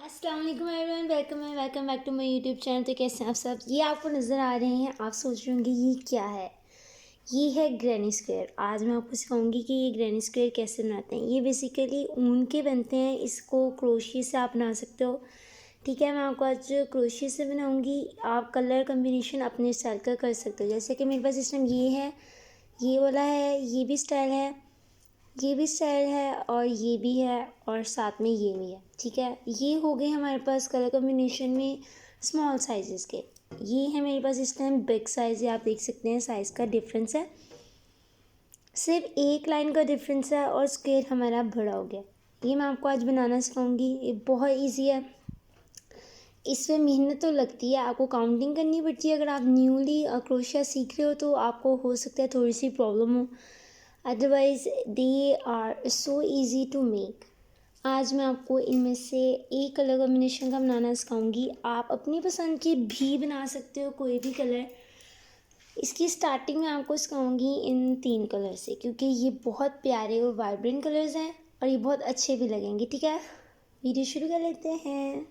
अस्सलाम वालेकुम everyone, welcome back to my YouTube channel. तो कैसे हैं आप सब? ये आपको नज़र आ रहे हैं, आप सोच रहे होंगे ये क्या है। ये है ग्रैनी स्क्वायर। आज मैं आपको सिखाऊंगी कि ये ग्रैनी स्क्वायर कैसे बनाते हैं। ये बेसिकली ऊन के बनते हैं, इसको क्रोशिया से आप बना सकते हो। ठीक है, मैं आपको आज क्रोशिया से बनाऊंगी। आप कलर कम्बिनेशन अपने स्टाइल का कर सकते हो। जैसे कि मेरे पास इस टाइम ये है, ये वाला है, ये भी स्टाइल है, ये भी स्टाइल है और ये भी है और साथ में ये भी है। ठीक है, ये हो गए हमारे पास कलर कॉम्बिनेशन में स्मॉल साइजेस के। ये है मेरे पास इस टाइम बिग साइज़ है, आप देख सकते हैं साइज़ का डिफरेंस है, सिर्फ एक लाइन का डिफरेंस है और स्क्वायर हमारा बड़ा हो गया। ये मैं आपको आज बनाना सिखाऊंगी। ये बहुत ईजी है, इसमें मेहनत तो लगती है, आपको काउंटिंग करनी पड़ती है। अगर आप न्यूली क्रोशिया सीख रहे हो तो आपको हो सकता है थोड़ी सी प्रॉब्लम हो, otherwise they are so easy to make. आज मैं आपको इनमें से एक कलर कॉम्बिनेशन का बनाना सिखाऊंगी। आप अपनी पसंद की भी बना सकते हो, कोई भी कलर। इसकी स्टार्टिंग में आपको सिखाऊंगी इन 3 कलर से, क्योंकि ये बहुत प्यारे और वाइब्रेंट कलर्स हैं और ये बहुत अच्छे भी लगेंगे। ठीक है, वीडियो शुरू कर लेते हैं।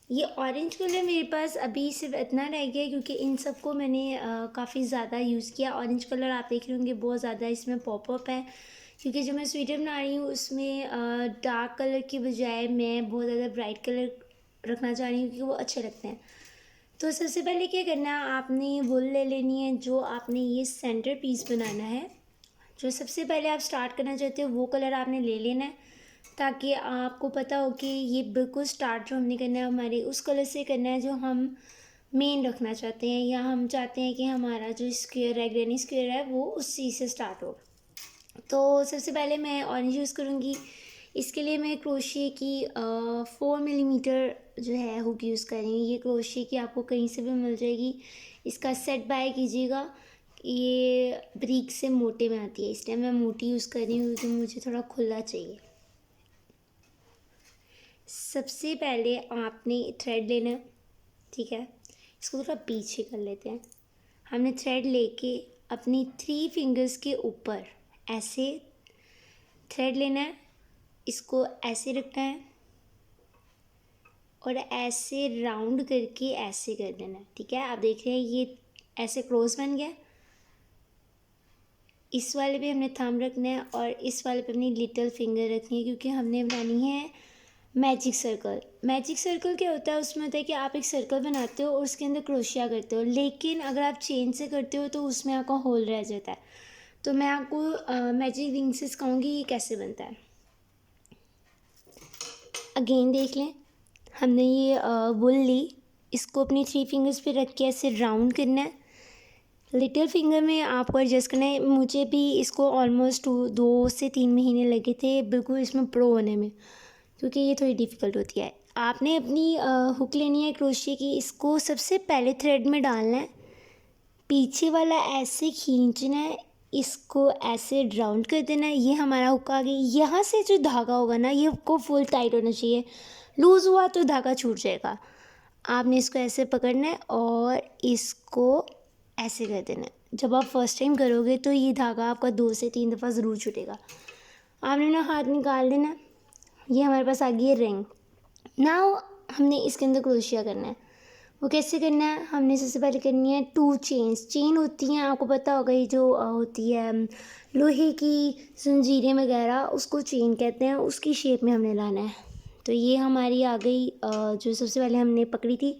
ये ऑरेंज कलर मेरे पास अभी सिर्फ इतना रह गया है, क्योंकि इन सबको मैंने काफ़ी ज़्यादा यूज़ किया। ऑरेंज कलर आप देख रहे होंगे बहुत ज़्यादा इसमें पॉपअप है, क्योंकि जो मैं स्वेटर बना रही हूँ उसमें डार्क कलर की बजाय मैं बहुत ज़्यादा ब्राइट कलर रखना चाह रही हूँ, क्योंकि वो अच्छे लगते हैं। तो सबसे पहले क्या करना है, आपने वुल ले लेनी है। जो आपने ये सेंटर पीस बनाना है, जो सबसे पहले आप स्टार्ट करना चाहते हो वो कलर आपने ले लेना है, ताकि आपको पता हो कि ये बिल्कुल स्टार्ट जो हमने करना है हमारे उस कलर से करना है जो हम मेन रखना चाहते हैं, या हम चाहते हैं कि हमारा जो स्क्वायर है, ग्रैनी स्क्वायर है, वो उस चीज़ से स्टार्ट हो। तो सबसे पहले मैं ऑरेंज यूज़ करूँगी। इसके लिए मैं क्रोशिया की 4 मिलीमीटर जो है हुक यूज़ कर रही हूँ। ये क्रोशिया की आपको कहीं से भी मिल जाएगी। इसका सेट बाय कीजिएगा, ये ब्रीक से मोटे में आती है। इस टाइम मैं मोटी यूज़ कर रही हूँ क्योंकि मुझे थोड़ा खुला चाहिए। सबसे पहले आपने थ्रेड लेना है। ठीक है, इसको थोड़ा पीछे कर लेते हैं। हमने थ्रेड लेके अपनी 3 फिंगर्स के ऊपर ऐसे थ्रेड लेना है, इसको ऐसे रखना है और ऐसे राउंड करके ऐसे कर देना है। ठीक है, आप देख रहे हैं ये ऐसे क्रॉस बन गया। इस वाले पे हमने थंब रखना है और इस वाले पे अपनी लिटिल फिंगर रखनी है, क्योंकि हमने बनानी है मैजिक सर्कल। मैजिक सर्कल क्या होता है, उसमें होता है कि आप एक सर्कल बनाते हो और उसके अंदर क्रोशिया करते हो, लेकिन अगर आप चेन से करते हो तो उसमें आपका होल रह जाता है। तो मैं आपको मैजिक रिंग से सिखाऊंगी ये कैसे बनता है। अगेन देख लें, हमने ये वुल ली, इसको अपनी 3 फिंगर्स पे रख के ऐसे राउंड करना है। लिटिल फिंगर में आपको एडजस्ट करना है। मुझे भी इसको ऑलमोस्ट 2 से 3 महीने लगे थे बिल्कुल इसमें प्रो होने में, क्योंकि ये थोड़ी डिफ़िकल्ट होती है। आपने अपनी हुक लेनी है क्रोशिया की, इसको सबसे पहले थ्रेड में डालना है, पीछे वाला ऐसे खींचना है, इसको ऐसे राउंड कर देना है। ये हमारा हुक आ गई। यहाँ से जो धागा होगा ना, ये हुक को फुल टाइट होना चाहिए, लूज़ हुआ तो धागा छूट जाएगा। आपने इसको ऐसे पकड़ना है और इसको ऐसे कर देना है। जब आप फर्स्ट टाइम करोगे तो ये धागा आपका 2 से 3 दफ़ा ज़रूर छूटेगा। आपने ना हाथ निकाल देना। ये हमारे पास आ गई है रिंग। नाउ हमने इसके अंदर क्रोशिया करना है। वो कैसे करना है, हमने सबसे पहले करनी है 2 चेन्स। चेन होती हैं, आपको पता होगा, ये जो होती है लोहे की जंजीरें वगैरह, उसको चेन कहते हैं। उसकी शेप में हमने लाना है। तो ये हमारी आ गई जो सबसे पहले हमने पकड़ी थी।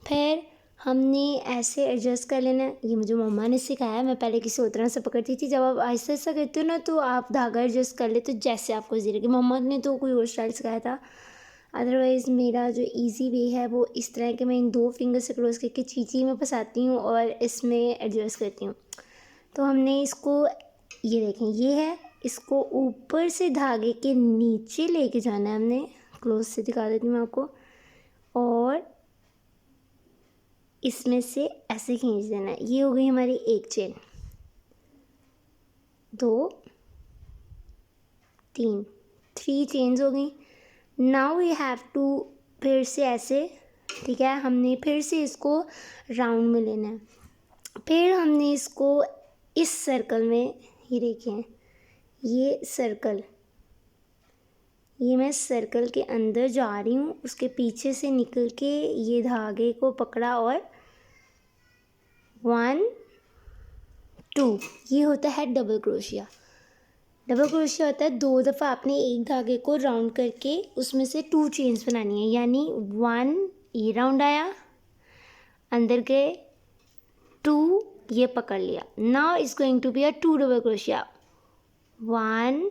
फिर हमने ऐसे एडजस्ट कर लेना है। ये मुझे मम्मा ने सिखाया, मैं पहले किसी और तरह से पकड़ती थी। जब आप आहिस्ता आहिस्ता करते हो ना तो आप धागा एडजस्ट कर लेते हो जैसे आपको ईजी लगे। मम्मा ने तो कोई और स्टाइल सिखाया था, अदरवाइज़ मेरा जो इजी वे है वो इस तरह के, मैं इन 2 फिंगर से क्रॉस करके चीची में फंसाती हूँ और इसमें एडजस्ट करती हूँ। तो हमने इसको, ये देखें ये है, इसको ऊपर से धागे के नीचे लेके जाना है हमने। क्लोज से दिखा देती हूँ मैं आपको, और इसमें से ऐसे खींच देना है। ये हो गई हमारी एक चेन, 2, 3, 3 चेन्स हो गई। नाउ वी हैव टू, फिर से ऐसे, ठीक है, हमने फिर से इसको राउंड में लेना है। फिर हमने इसको इस सर्कल में, ये देखें ये सर्कल, ये मैं सर्कल के अंदर जा रही हूँ, उसके पीछे से निकल के ये धागे को पकड़ा और 1 2, ये होता है डबल क्रोशिया। डबल क्रोशिया होता है 2 दफ़ा आपने एक धागे को राउंड करके उसमें से 2 चेन्स बनानी है, यानी 1 ये राउंड आया, अंदर गए, 2 ये पकड़ लिया। Now is going to be a 2 double crochet. 1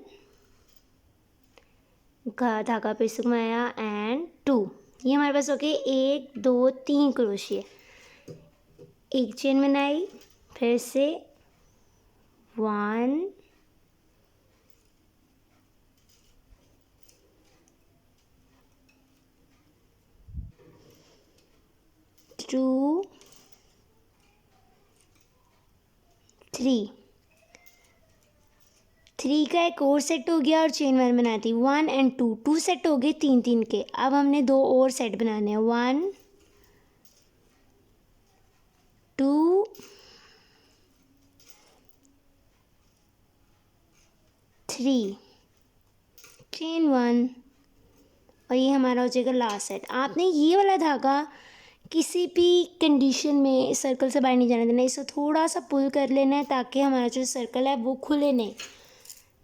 धागा फिर से घुमाया एंड 2, ये हमारे पास हो गए 1 2 3 क्रोशिया। एक चेन बनाई, फिर से 1 2 3 का एक और सेट हो गया और चेन 1 बनाती 1 एंड 2 सेट हो गए 3 के। अब हमने 2 और सेट बनाने हैं, 1 2 3 चेन 1 और ये हमारा हो जाएगा लास्ट सेट। आपने ये वाला धागा किसी भी कंडीशन में सर्कल से बाहर नहीं जाने देना, इसे थोड़ा सा पुल कर लेना है ताकि हमारा जो सर्कल है वो खुले नहीं।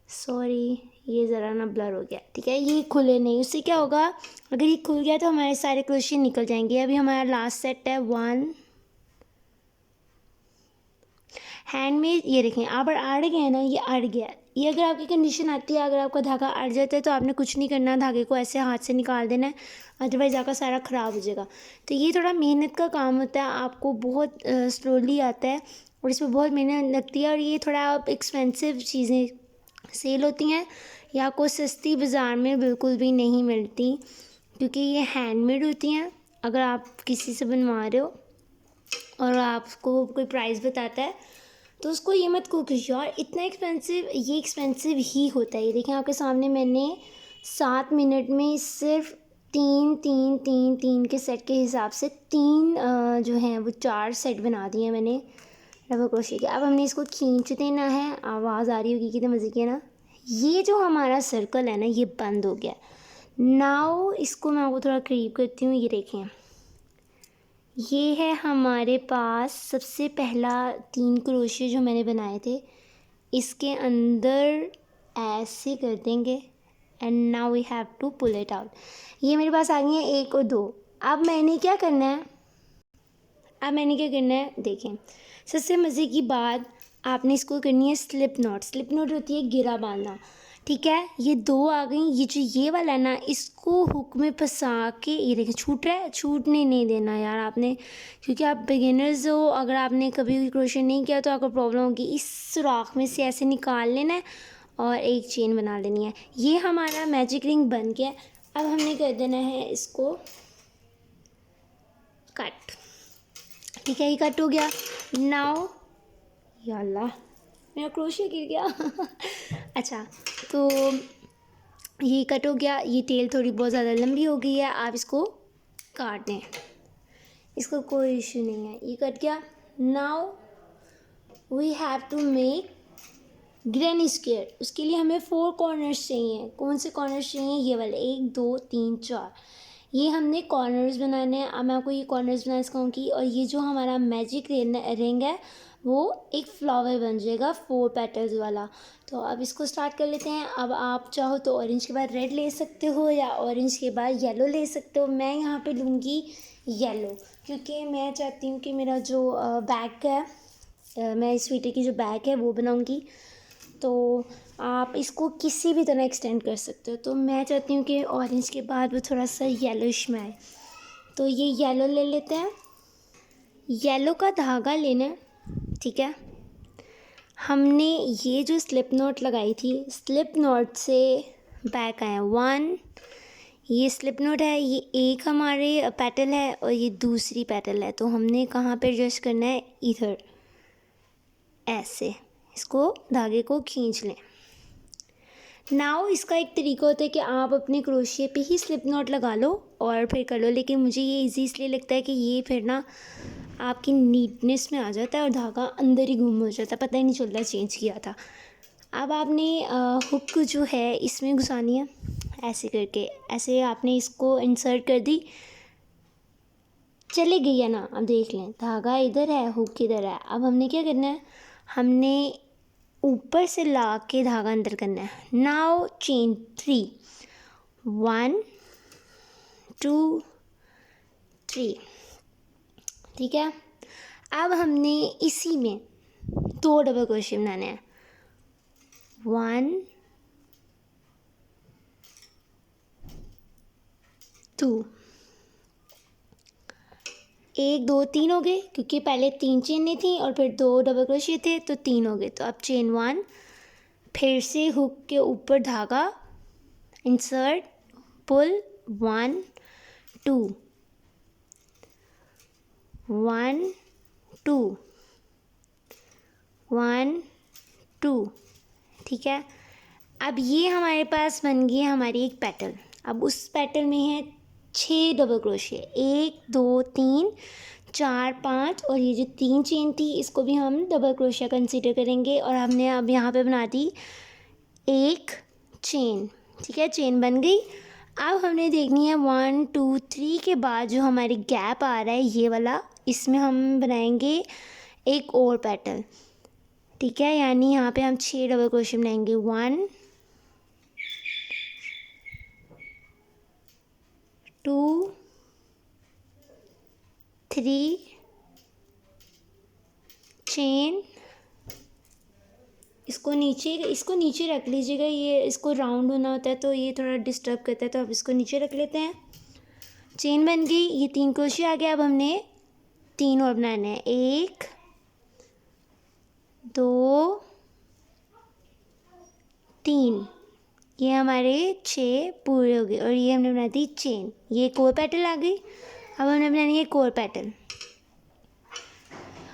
सॉरी, ये ज़रा ना ब्लर हो गया, ठीक है, ये खुले नहीं। उससे क्या होगा, अगर ये खुल गया तो हमारे सारे क्रोशिया निकल जाएंगे। अभी हमारा लास्ट सेट है 1 हैंड में, ये देखें आप अड़ गए ना, ये अड़ गया। ये अगर आपकी कंडीशन आती है, अगर आपका धागा अड़ जाता है तो आपने कुछ नहीं करना, धागे को ऐसे हाथ से निकाल देना है, अदरवाइज़ धागा सारा ख़राब हो जाएगा। तो ये थोड़ा मेहनत का काम होता है, आपको बहुत स्लोली आता है और इसमें बहुत मेहनत लगती है। और ये थोड़ा एक्सपेंसिव चीज़ें सेल होती हैं या कोई सस्ती बाज़ार में बिल्कुल भी नहीं मिलती, क्योंकि ये हैंडमेड होती हैं। अगर आप किसी से बनवा रहे हो और आपको कोई प्राइस बताता है तो उसको ये मत को कीजिए, और इतना एक्सपेंसिव, ये एक्सपेंसिव ही होता है। ये देखें आपके सामने मैंने 7 मिनट में सिर्फ 3 के सेट के हिसाब से 3 जो हैं वो 4 सेट बना दिए मैंने डबल क्रोशिया के। अब हमने इसको खींच देना है, आवाज़ आ रही होगी कितने मज़े की है ना। ये जो हमारा सर्कल है ना, ये बंद हो गया। नाउ इसको मैं आपको थोड़ा करीब करती हूँ, ये देखें, ये है हमारे पास सबसे पहला 3 क्रोशिया जो मैंने बनाए थे, इसके अंदर ऐसे कर देंगे and now we have to pull it out. ये मेरे पास आ गई है 1 और 2। अब मैंने क्या करना है, देखें, सबसे मज़े की बात, आपने इसको करनी है स्लिप नॉट। स्लिप नॉट होती है गिरा बांधना, ठीक है। ये 2 आ गई, ये जो ये वाला है ना, इसको हुक में फंसा के, ये देखिए छूट रहा है, छूटने नहीं देना यार आपने, क्योंकि आप बिगिनर्स हो, अगर आपने कभी क्रोशिया नहीं किया तो आपको प्रॉब्लम होगी। इस सुराख में से ऐसे निकाल लेना है और एक चेन बना लेनी है। ये हमारा मैजिक रिंग बन गया। अब हमने कर देना है इसको कट, ठीक है, ये कट हो गया। नाउ या अल्लाह, मेरा क्रोशिया गिर गया अच्छा, तो ये कट हो गया। ये टेल थोड़ी बहुत ज़्यादा लंबी हो गई है, आप इसको काट दें, इसको कोई इशू नहीं है, ये कट गया। Now we have to make granny square. उसके लिए हमें 4 कॉर्नर्स चाहिए। कौन से कॉर्नर्स चाहिए, ये वाले 1 2 3 4, ये हमने कॉर्नर्स बनाने हैं। अब मैं आपको ये कॉर्नर्स बनाना सिखाऊंगी, और ये जो हमारा मैजिक रिंग है वो एक फ्लावर बन जाएगा 4 पेटल्स वाला। तो अब इसको स्टार्ट कर लेते हैं। अब आप चाहो तो ऑरेंज के बाद रेड ले सकते हो या ऑरेंज के बाद येलो ले सकते हो। मैं यहाँ पे लूँगी येलो, क्योंकि मैं चाहती हूँ कि मेरा जो बैग है, मैं इस स्वीटर की जो बैग है वो बनाऊँगी। तो आप इसको किसी भी तरह एक्सटेंड कर सकते हो। तो मैं चाहती हूँ कि ऑरेंज के बाद वो थोड़ा सा येलोइश में आए, तो ये येलो ले लेते हैं। येलो का धागा लेना है, ठीक है। हमने ये जो स्लिप नॉट लगाई थी, स्लिप नॉट से बैक आए 1, ये स्लिप नॉट है, ये एक हमारे पेटल है और ये दूसरी पेटल है। तो हमने कहाँ पे एडजस्ट करना है, इधर ऐसे इसको धागे को खींच लें। नाउ इसका एक तरीका होता है कि आप अपने क्रोशिया पे ही स्लिप नॉट लगा लो और फिर कर लो, लेकिन मुझे ये इजी इसलिए लगता है कि ये फिर ना आपकी नीटनेस में आ जाता है और धागा अंदर ही गुम हो जाता है, पता ही नहीं चलता चेंज किया था। अब आपने हुक जो है इसमें घुसानी है, ऐसे करके, ऐसे आपने इसको इंसर्ट कर दी, चले गई है ना। अब देख लें, धागा इधर है, हुक किधर है। अब हमने क्या करना है, हमने ऊपर से ला के धागा अंदर करना है। नाउ चेन 3, 1 2 3, ठीक है। अब हमने इसी में 2 डबल क्रोशिया बनाने हैं, 1 2, 1 2 3 हो गए, क्योंकि पहले 3 चेनें थी और फिर 2 डबल क्रोशिया थे तो 3 हो गए। तो अब चेन 1, फिर से हुक के ऊपर धागा, इंसर्ट, पुल, 1 2 1 2 1 2, ठीक है। अब ये हमारे पास बन गई है हमारी एक पेटल। अब उस पेटल में है 6 डबल क्रोशिया, 1 2 3 4 5, और ये जो 3 चेन थी इसको भी हम डबल क्रोशिया कंसीडर करेंगे। और हमने अब यहाँ पे बना दी एक चेन, ठीक है, चेन बन गई। अब हमने देखनी है 1 2 3 के बाद जो हमारी गैप आ रहा है ये वाला, इसमें हम बनाएंगे एक और पेटल, ठीक है। यानी यहाँ पे हम 6 डबल क्रोशिया बनाएंगे, 1 2 3 चेन, इसको नीचे रख लीजिएगा, ये इसको राउंड होना होता है तो ये थोड़ा डिस्टर्ब करता है, तो अब इसको नीचे रख लेते हैं। चेन बन गई, ये 3 क्रोशिया आ गया। अब हमने 3 और बनाने हैं, 1 2 3, ये हमारे 6 पूरे हो गए। और ये हमने बना दी चेन, ये एक और पेटल आ गई। अब हमने बनानी है एक और पेटल।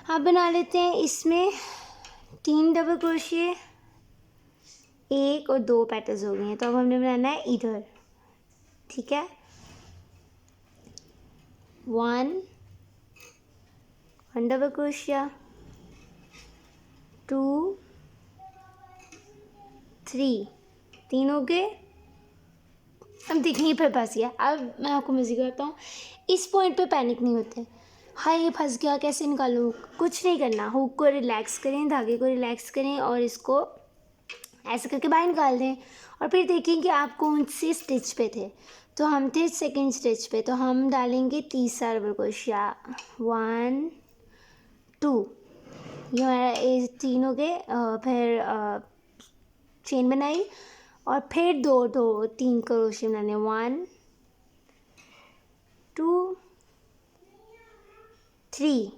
अब बना लेते हैं इसमें 3 डबल क्रोशिया, 1 और 2 पेटल्स हो गए हैं। तो अब हमने बनाना है इधर, ठीक है, 1 डबल क्रोशिया, 2 3, 3 हो गए। अब देखिए फिर फंस गया। अब मैं आपको मज़े करता हूँ, इस पॉइंट पे पैनिक नहीं होते, हाय ये फंस गया कैसे निकालूँ, कुछ नहीं करना। हुक को रिलैक्स करें, धागे को रिलैक्स करें और इसको ऐसे करके बाहर निकाल दें। और फिर देखें कि आप कौन से स्टिच पे थे। तो हम थे सेकंड स्टिच पे, तो हम डालेंगे तीसरा डबल क्रोशिया, 1 2, ये हमारा 3 हो गए। फिर चेन बनाई और फिर 3 क्रोशिया बनाने, 1 2 3,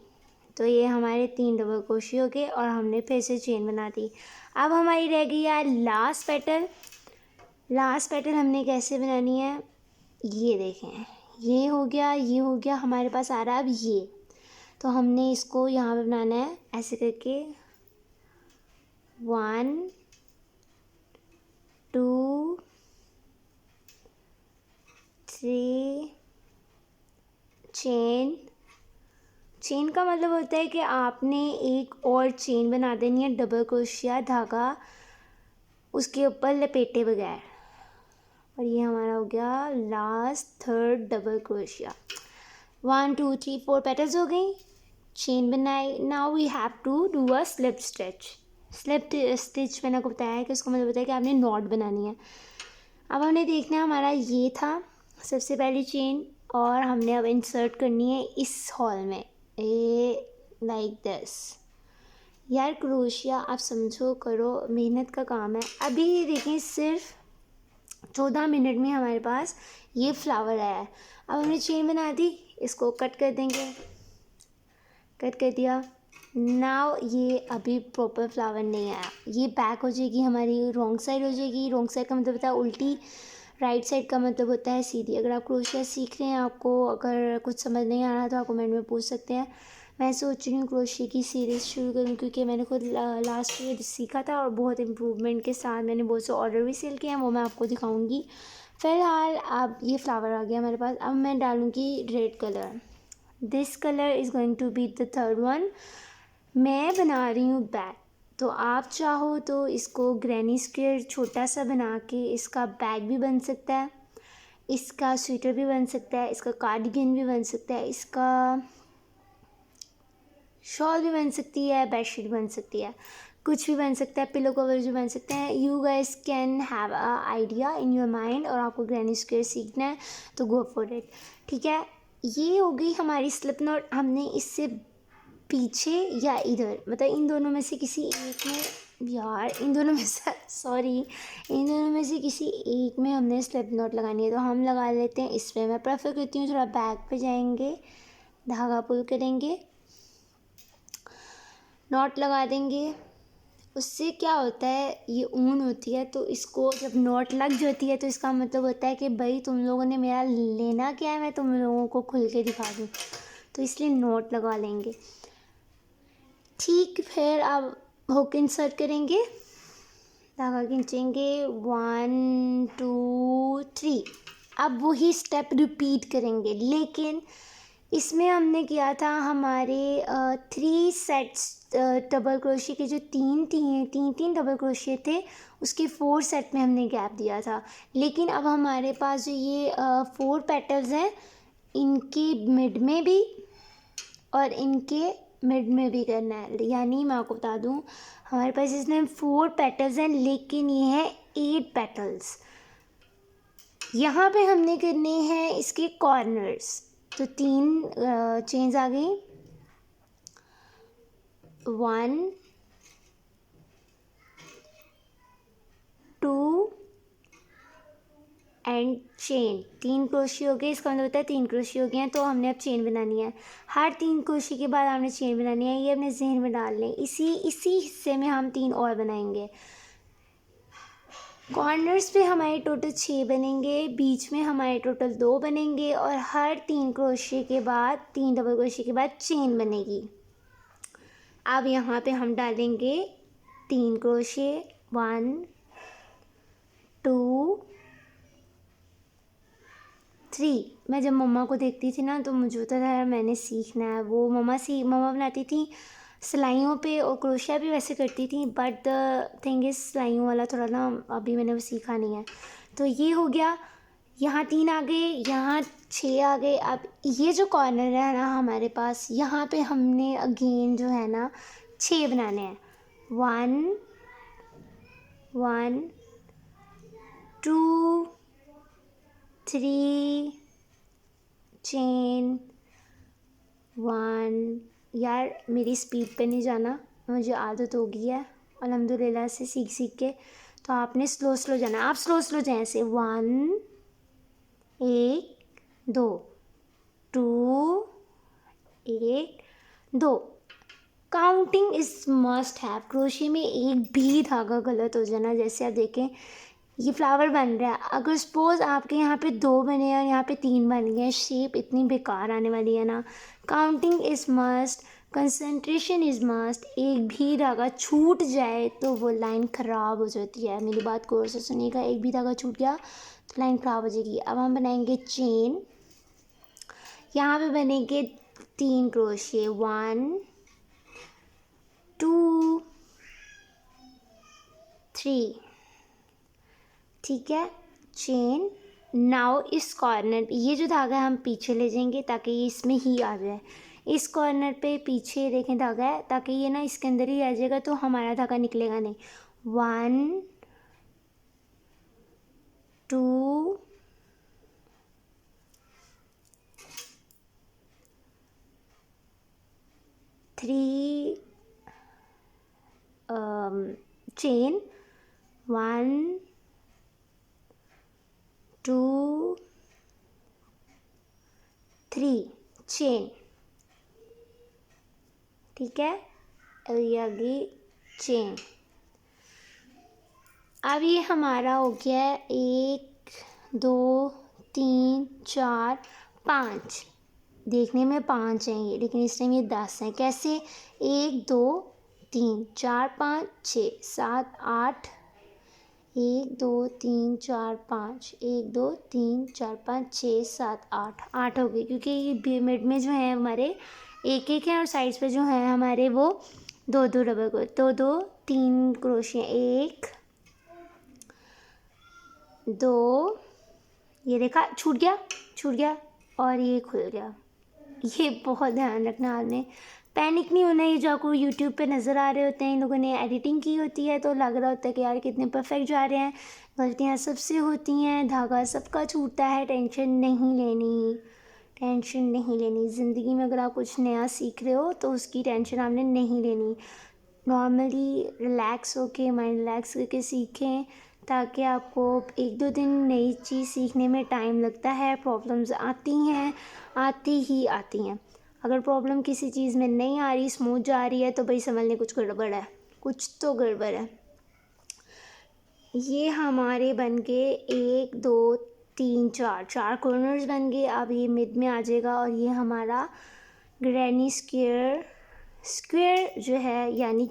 तो ये हमारे 3 डबल क्रोशिया हो गए और हमने फिर से चेन बना दी। अब हमारी रह गई यार लास्ट पेटल। लास्ट पेटल हमने कैसे बनानी है, ये देखें, ये हो गया, ये हो गया, हमारे पास आ रहा है अब ये। तो हमने इसको यहाँ पे बनाना है ऐसे करके, 1 2 3 चेन। चेन का मतलब होता है कि आपने एक और चेन बना देनी है डबल क्रोशिया धागा उसके ऊपर लपेटे बगैर। और ये हमारा हो गया last third double crochet. 1 2 3 4 petals हो गई, चेन बनाई। Now we have to do a slip stitch. Slip stitch मैंने आपको बताया है कि उसका मतलब होता है कि आपने नॉट बनानी है। अब हमने देखना है, हमारा ये था सबसे पहली चेन और हमने अब इंसर्ट करनी है इस हॉल में, ए लाइक दिस। यार क्रोशिया आप समझो, करो, मेहनत का काम है। अभी देखिए सिर्फ 14 मिनट में हमारे पास ये फ्लावर आया है। अब हमने चेन बना दी, इसको कट कर देंगे, कट कर दिया। नाउ ये अभी प्रॉपर फ्लावर नहीं आया, ये बैक हो जाएगी हमारी, रॉन्ग साइड हो जाएगी। रॉन्ग साइड का मतलब होता है उल्टी, राइट साइड का मतलब होता है सीधी। अगर आप क्रोशिया सीख रहे हैं, आपको अगर कुछ समझ नहीं आ रहा तो आप कमेंट में पूछ सकते हैं। मैं सोच रही हूँ क्रोशिया की सीरीज़ शुरू करूँ, क्योंकि मैंने खुद लास्ट ईयर सीखा था और बहुत इम्प्रूवमेंट के साथ मैंने बहुत से ऑर्डर भी सेल किए हैं, वो मैं आपको दिखाऊँगी। फ़िलहाल अब ये फ्लावर आ गया हमारे पास। अब मैं डालूँगी red colour. This colour is going to be the third one. मैं बना रही हूँ बैक, तो आप चाहो तो इसको ग्रैनी स्क्वेयर छोटा सा बना के इसका बैग भी बन सकता है, इसका स्वेटर भी बन सकता है, इसका कार्डिगन भी बन सकता है, इसका शॉल भी बन सकती है, बेडशीट बन सकती है, कुछ भी बन सकता है, पिलो कवर भी बन सकते हैं। You guys can have a idea in your mind, और आपको ग्रैनी स्क्वेयर सीखना है तो गो फॉर इट। ठीक है, ये हो गई हमारी स्लिप नॉट। हमने इससे पीछे या इधर, मतलब इन दोनों में से किसी एक में, यार इन दोनों में से सॉरी, इन दोनों में से किसी एक में हमने स्लिप नॉट लगानी है, तो हम लगा लेते हैं इसमें। मैं प्रेफर करती हूँ थोड़ा बैक पे जाएंगे, धागा पुल करेंगे, नॉट लगा देंगे। उससे क्या होता है, ये ऊन होती है, तो इसको जब नॉट लग जाती है तो इसका मतलब होता है कि भाई तुम लोगों ने मेरा लेना क्या है, मैं तुम लोगों को खुल के दिखा दूँ, तो इसलिए नॉट लगा लेंगे। ठीक, फिर आप हुक इंसर्ट करेंगे, धागा खींचेंगे, 1 2 3। अब वही स्टेप रिपीट करेंगे, लेकिन इसमें हमने किया था हमारे 3 सेट्स डबल क्रोशे के, जो तीन डबल क्रोशे थे उसके 4 सेट में हमने गैप दिया था। लेकिन अब हमारे पास जो ये 4 पेटल्स हैं, इनके मिड में भी और इनके मिड में भी करना है। यानी मैं आपको बता दूं, हमारे पास इसमें 4 पेटल्स हैं, लेकिन ये है 8 पेटल्स। यहाँ पे हमने करने हैं इसके कॉर्नर्स, तो 3 चेन्स आ गई, 1 2 एंड चेन। 3 क्रोशे हो गए, इसका मतलब होता है 3 क्रोशे हो गए हैं, तो हमने अब चेन बनानी है। हर 3 क्रोशे के बाद हमने चेन बनानी है, ये अपने जहन में डाल लें। इसी हिस्से में हम 3 और बनाएंगे। कॉर्नर्स पे हमारे टोटल 6 बनेंगे, बीच में हमारे टोटल 2 बनेंगे, और हर 3 क्रोशे के बाद, 3 डबल क्रोशे के बाद चेन बनेगी। अब यहाँ पे हम डालेंगे 3 क्रोशे, 1 2 3। मैं जब मम्मा को देखती थी ना, तो मुझे होता था यार मैंने सीखना है। वो मम्मा बनाती थी सिलाइयों पे, और क्रोशिया भी वैसे करती थी, बट द थिंग इज़ सिलाइयों वाला थोड़ा ना अभी मैंने वो सीखा नहीं है। तो ये हो गया, यहाँ 3 आ गए, यहाँ 6 आ गए। अब ये जो कॉर्नर है ना हमारे पास, यहाँ पे हमने अगेन जो है ना 6 बनाने हैं। 1 1 2 3 चेन, 1। यार मेरी स्पीड पे नहीं जाना, मुझे आदत हो गई है अल्हम्दुलिल्लाह से सीख के, तो आपने स्लो जाना, आप स्लो जाएं ऐसे। 1 1 2 2 1 2। Counting is must have. Crochet में एक भी धागा गलत हो जाना, जैसे आप देखें ये फ्लावर बन रहा है, अगर सपोज़ आपके यहाँ पे 2 बने और यहाँ पे 3 बन गए, शेप इतनी बेकार आने वाली है ना। Counting is must, concentration is must. एक भी धागा छूट जाए तो वो लाइन ख़राब हो जाती है। मेरी बात गौर से सुनिएगा, एक भी धागा छूट गया तो लाइन ख़राब हो जाएगी। अब हम बनाएंगे चेन, यहाँ पे बनेंगे 3 क्रोशे, 1 2 3। ठीक है, चेन। नाउ इस कॉर्नर, ये जो धागा है हम पीछे ले जाएंगे ताकि ये इसमें ही आ जाए। इस कॉर्नर पे पीछे देखें धागा है, ताकि ये ना इसके अंदर ही रह जाएगा, तो हमारा धागा निकलेगा नहीं। 1 2 3 चेन, 1 2 3 चेन। ठीक है, और ये आ गई चेन। अब ये हमारा हो गया है 1 2 3 4 5। देखने में 5 हैं ये, लेकिन इस टाइम ये 10 हैं। कैसे? 1 2 3 4 5 6 7 8। 1 2 3 4 5, 1 2 3 4 5 6 7 8, 8 हो गई, क्योंकि ये मिड में जो है हमारे एक एक है, और साइड्स पे जो है हमारे वो 2 2 डबल क्रोशे, 2 2 3 क्रोशिया, 1 2, ये देखा छूट गया और ये खुल गया। ये बहुत ध्यान रखना आपने, पैनिक नहीं होना। ये जो आपको यूट्यूब पे नज़र आ रहे होते हैं, इन लोगों ने एडिटिंग की होती है तो लग रहा होता है कि यार कितने परफेक्ट जा रहे हैं। गलतियाँ सबसे होती हैं, धागा सबका छूटता है। टेंशन नहीं लेनी। ज़िंदगी में अगर आप कुछ नया सीख रहे हो तो उसकी टेंशन आपने नहीं लेनी। नॉर्मली रिलैक्स होके, माइंड रिलैक्स करके सीखें, ताकि आपको 1-2 दिन नई चीज़ सीखने में टाइम लगता है। प्रॉब्लम्स आती हैं अगर प्रॉब्लम किसी चीज़ में नहीं आ रही, स्मूथ जा रही है, तो भाई समझ लें कुछ गड़बड़ है, कुछ तो गड़बड़ है। ये हमारे बन गए 1 2 3 4 कॉर्नर्स बन गए। अब ये मिड में आ जाएगा और ये हमारा ग्रैनी स्क्वायर जो है, यानी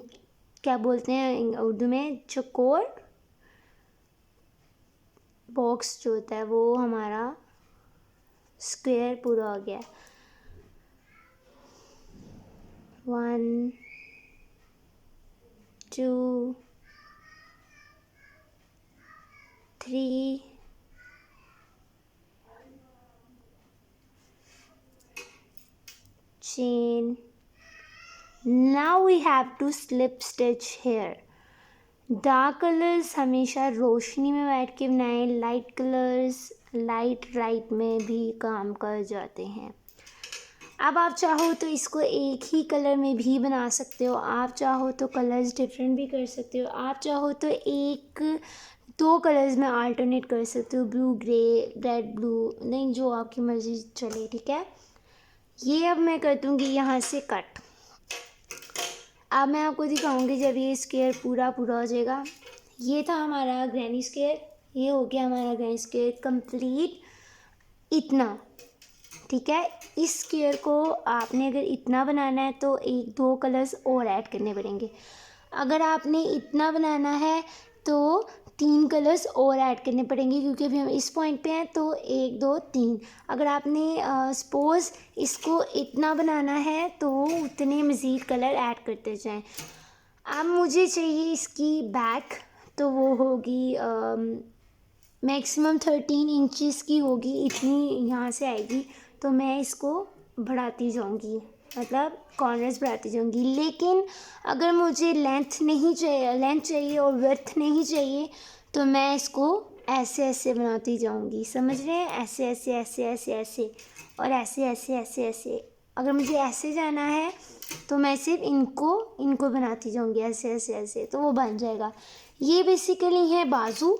क्या बोलते हैं उर्दू में, चौकोर बॉक्स जो होता है, वो हमारा स्क्वायर पूरा हो गया। 1 2 3 chain. Now we have to slip stitch here. Dark colours हमेशा रोशनी में बैठ के बनाएं, लाइट कलर्स लाइट राइट में भी काम कर जाते हैं। अब आप चाहो तो इसको एक ही कलर में भी बना सकते हो, आप चाहो तो कलर्स डिफरेंट भी कर सकते हो, आप चाहो तो 1-2 कलर्स में अल्टरनेट कर सकते हो, ब्लू ग्रे रेड ब्लू, नहीं जो आपकी मर्ज़ी चले, ठीक है। ये अब मैं कर दूँगी यहाँ से कट। अब मैं आपको दिखाऊंगी जब ये स्क्वायर पूरा हो जाएगा। ये था हमारा ग्रैनी स्क्वायर, ये हो गया हमारा ग्रैनी स्क्वायर कंप्लीट, इतना, ठीक है। इस स्क्वायर को आपने अगर इतना बनाना है तो 1-2 कलर्स और ऐड करने पड़ेंगे। अगर आपने इतना बनाना है तो 3 कलर्स और ऐड करने पड़ेंगे, क्योंकि अभी हम इस पॉइंट पे हैं, तो 1 2 3। अगर आपने सपोज़ इसको इतना बनाना है तो उतने मज़ीद कलर ऐड करते जाएं। अब मुझे चाहिए इसकी बैक, तो वो होगी मैक्सिमम 13 इंचज़ की होगी, इतनी यहाँ से आएगी। तो मैं इसको बढ़ाती जाऊँगी, मतलब कॉर्नर्स बढ़ाती जाऊँगी। लेकिन अगर मुझे लेंथ चाहिए और विड्थ नहीं चाहिए, तो मैं इसको ऐसे बनाती जाऊँगी, समझ रहे हैं, ऐसे और ऐसे। अगर मुझे ऐसे जाना है तो मैं सिर्फ इनको बनाती जाऊँगी, ऐसे, तो वो बन जाएगा। ये बेसिकली है बाजू।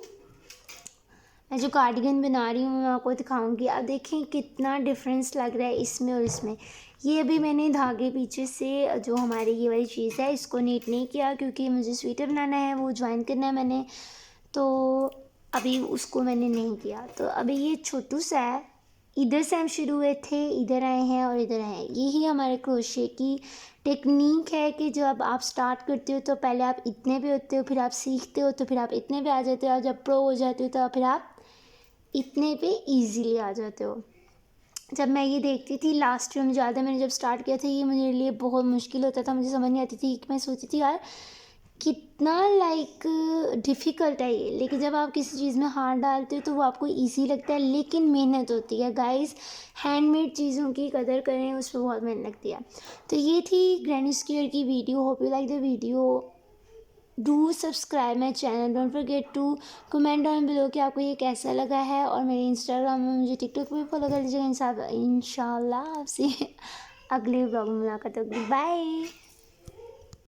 मैं जो कार्डिगन बना रही हूँ मैं आपको दिखाऊंगी। अब देखें कितना डिफरेंस लग रहा है इसमें और इसमें। ये अभी मैंने धागे पीछे से जो हमारी ये वाली चीज़ है इसको नीट नहीं किया, क्योंकि मुझे स्वेटर बनाना है, वो ज्वाइन करना है मैंने, तो अभी उसको मैंने नहीं किया। तो अभी ये छोटू सा है, इधर से हम शुरू हुए थे, इधर आए हैं और इधर आए हैं। यही हमारे क्रोशे की टेक्निक है कि जब आप स्टार्ट करते हो तो पहले आप इतने पे होते हो, फिर आप सीखते हो तो फिर आप इतने पे आ जाते हो, और जब प्रो हो जाते हो तो फिर आप इतने पे इजीली आ जाते हो। जब मैं ये देखती थी लास्ट में, मुझे याद है मैंने जब स्टार्ट किया था, ये मेरे लिए बहुत मुश्किल होता था, मुझे समझ नहीं आती थी। मैं सोचती थी यार कितना डिफ़िकल्ट है ये, लेकिन जब आप किसी चीज़ में हाथ डालते हो तो वो आपको इजी लगता है, लेकिन मेहनत होती है गाइस। हैंडमेड चीज़ों की कदर करें, उस पर बहुत मेहनत लगती है। तो ये थी ग्रैनी स्क्वायर की video. Hope you like the video. Do subscribe my channel, don't forget to comment down below कि आपको ये कैसा लगा है, और मेरे इंस्टाग्राम में मुझे टिकटॉक पे फॉलो कर लीजिएगा। इंशाल्लाह आपसे अगले ब्लॉग में मुलाकात होगी। बाय।